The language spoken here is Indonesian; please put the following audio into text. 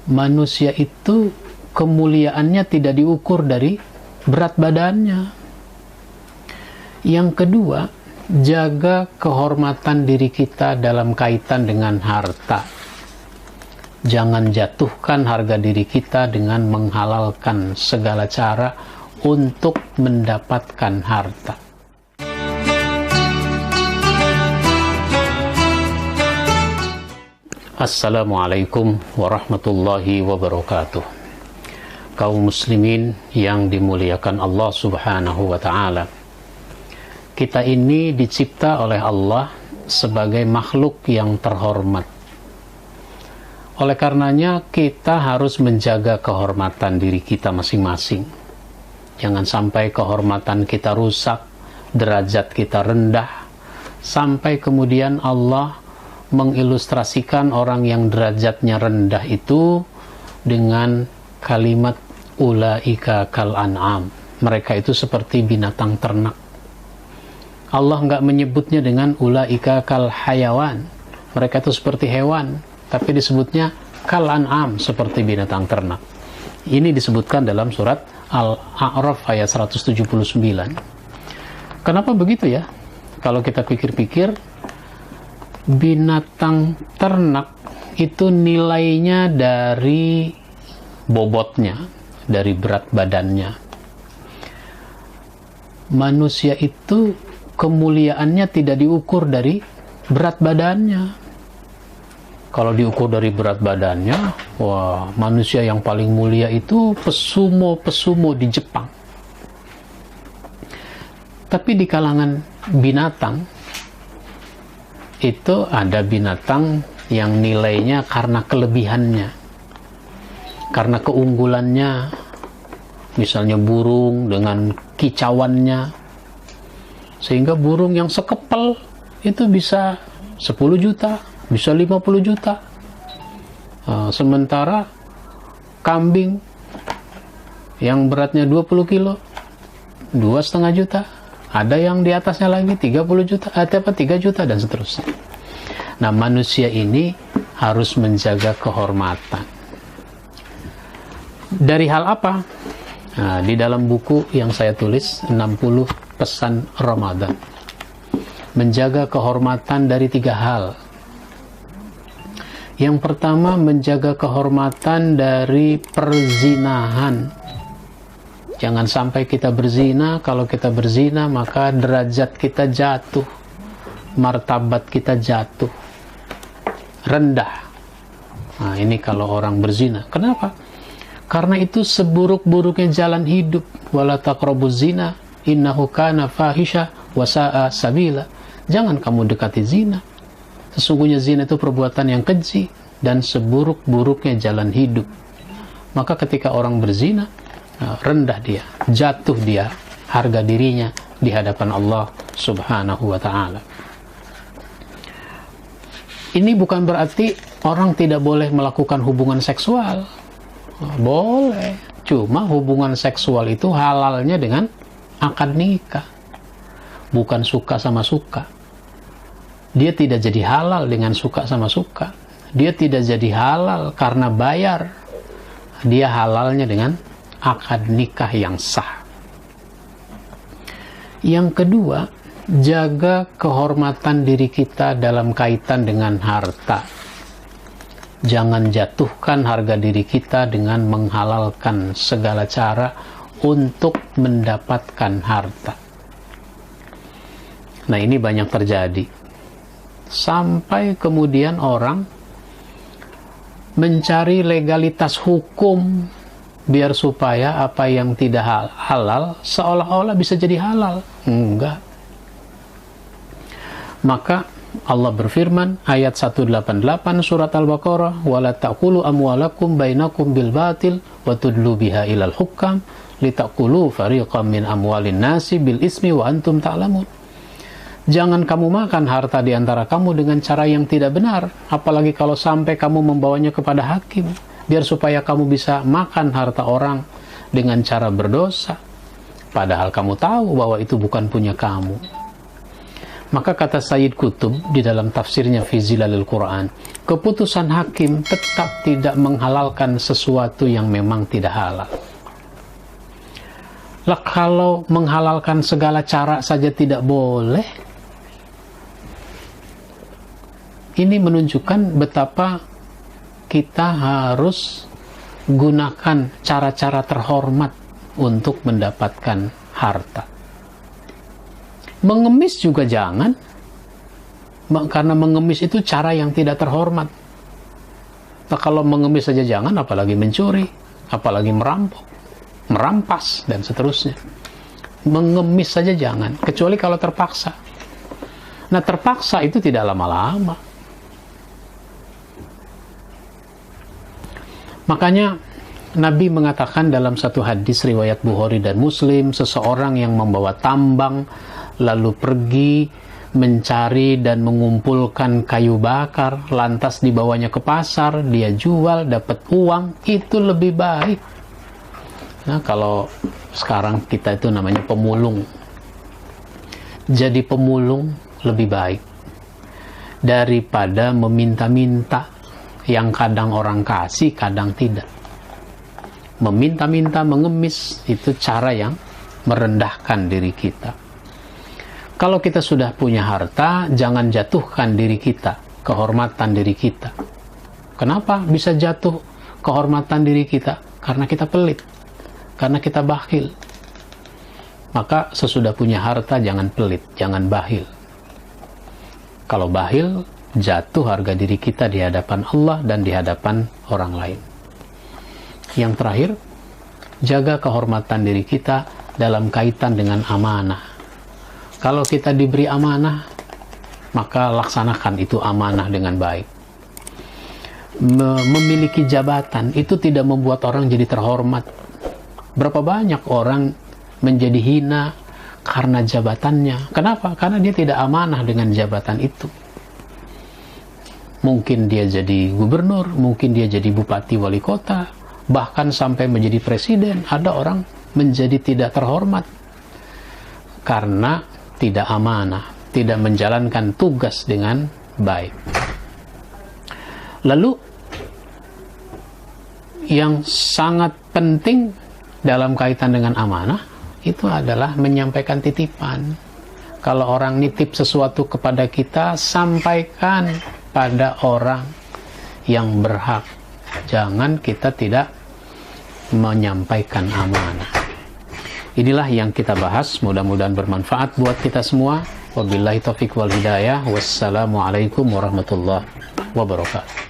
Manusia itu kemuliaannya tidak diukur dari berat badannya. Yang kedua, jaga kehormatan diri kita dalam kaitan dengan harta. Jangan jatuhkan harga diri kita dengan menghalalkan segala cara untuk mendapatkan harta. Assalamualaikum warahmatullahi wabarakatuh. Kaum muslimin yang dimuliakan Allah subhanahu wa ta'ala, kita ini dicipta oleh Allah sebagai makhluk yang terhormat. Oleh karenanya kita harus menjaga kehormatan diri kita masing-masing. Jangan sampai kehormatan kita rusak, derajat kita rendah, sampai kemudian Allah mengilustrasikan orang yang derajatnya rendah itu dengan kalimat ulaika kal an'am. Mereka itu seperti binatang ternak. Allah nggak menyebutnya dengan ulaika kal hayawan. Mereka itu seperti hewan, tapi disebutnya kal an'am, seperti binatang ternak. Ini disebutkan dalam surat Al-A'raf ayat 179. Kenapa begitu ya? Kalau kita pikir-pikir, binatang ternak itu nilainya dari bobotnya, dari berat badannya. Manusia itu kemuliaannya tidak diukur dari berat badannya. Kalau diukur dari berat badannya, wah, manusia yang paling mulia itu pesumo di Jepang. Tapi di kalangan binatang, itu ada binatang yang nilainya karena kelebihannya, karena keunggulannya. Misalnya burung dengan kicauannya, sehingga burung yang sekepel itu bisa 10 juta, bisa 50 juta. Sementara kambing yang beratnya 20 kilo, 2,5 juta. Ada yang di atasnya lagi 30 juta, 3 juta, dan seterusnya. Nah, manusia ini harus menjaga kehormatan. Dari hal apa? Nah, di dalam buku yang saya tulis, 60 pesan Ramadan. Menjaga kehormatan dari 3 hal. Yang pertama, menjaga kehormatan dari perzinahan. Jangan sampai kita berzina. Kalau kita berzina, maka derajat kita jatuh, martabat kita jatuh, rendah. Nah, ini kalau orang berzina. Kenapa? Karena itu seburuk-buruknya jalan hidup. Wala taqrabuz zina innahu kana fahisha wa sa'a sabila. Jangan kamu dekati zina. Sesungguhnya zina itu perbuatan yang keji dan seburuk-buruknya jalan hidup. Maka ketika orang berzina, rendah dia, jatuh dia, harga dirinya di hadapan Allah subhanahu wa ta'ala. Ini bukan berarti orang tidak boleh melakukan hubungan seksual. Boleh, cuma hubungan seksual itu halalnya dengan akad nikah, bukan suka sama suka. Dia tidak jadi halal dengan suka sama suka. Dia tidak jadi halal karena bayar. Dia halalnya dengan akad nikah yang sah. Yang kedua, jaga kehormatan diri kita dalam kaitan dengan harta. Jangan jatuhkan harga diri kita dengan menghalalkan segala cara untuk mendapatkan harta. Nah, ini banyak terjadi. Sampai kemudian orang mencari legalitas hukum biar supaya apa yang tidak halal seolah-olah bisa jadi halal. Enggak. Maka Allah berfirman, ayat 188 surat Al-Baqarah, wala ta'kulu amwalakum bainakum bil batil wa tudlu biha ilal hukam litaqulu fariqam min amwalin nasi bil ismi wa antum ta'lamun. Jangan kamu makan harta di antara kamu dengan cara yang tidak benar, apalagi kalau sampai kamu membawanya kepada hakim, biar supaya kamu bisa makan harta orang dengan cara berdosa, padahal kamu tahu bahwa itu bukan punya kamu. Maka kata Sayyid Qutb di dalam tafsirnya fi Zilalil Quran, keputusan hakim tetap tidak menghalalkan sesuatu yang memang tidak halal. Lah kalau menghalalkan segala cara saja tidak boleh, ini menunjukkan betapa kita harus gunakan cara-cara terhormat untuk mendapatkan harta. Mengemis juga jangan, karena mengemis itu cara yang tidak terhormat. Nah, kalau mengemis saja jangan, apalagi mencuri, apalagi merampok, merampas, dan seterusnya. Mengemis saja jangan, kecuali kalau terpaksa. Nah, terpaksa itu tidak lama-lama. Makanya Nabi mengatakan dalam satu hadis riwayat Bukhari dan Muslim, seseorang yang membawa tambang lalu pergi mencari dan mengumpulkan kayu bakar, lantas dibawanya ke pasar, dia jual, dapat uang, itu lebih baik. Nah, kalau sekarang kita itu namanya pemulung. Jadi pemulung lebih baik daripada meminta-minta, yang kadang orang kasih, kadang tidak. Meminta-minta, mengemis, itu cara yang merendahkan diri kita. Kalau kita sudah punya harta, jangan jatuhkan diri kita, kehormatan diri kita. Kenapa bisa jatuh kehormatan diri kita? Karena kita pelit, karena kita bakhil. Maka sesudah punya harta, jangan pelit, jangan bakhil. Kalau bakhil, jatuh harga diri kita di hadapan Allah dan di hadapan orang lain. Yang terakhir, jaga kehormatan diri kita dalam kaitan dengan amanah. Kalau kita diberi amanah, maka laksanakan itu amanah dengan baik. Memiliki jabatan itu tidak membuat orang jadi terhormat. Berapa banyak orang menjadi hina karena jabatannya. Kenapa? Karena dia tidak amanah dengan jabatan itu. Mungkin dia jadi gubernur, mungkin dia jadi bupati wali kota, bahkan sampai menjadi presiden. Ada orang menjadi tidak terhormat karena tidak amanah, tidak menjalankan tugas dengan baik. Lalu yang sangat penting dalam kaitan dengan amanah itu adalah menyampaikan titipan. Kalau orang nitip sesuatu kepada kita, sampaikan pada orang yang berhak. Jangan kita tidak menyampaikan amanah. Inilah yang kita bahas, mudah-mudahan bermanfaat buat kita semua. Wabillahi taufiq wal hidayah. Wassalamualaikum warahmatullahi wabarakatuh.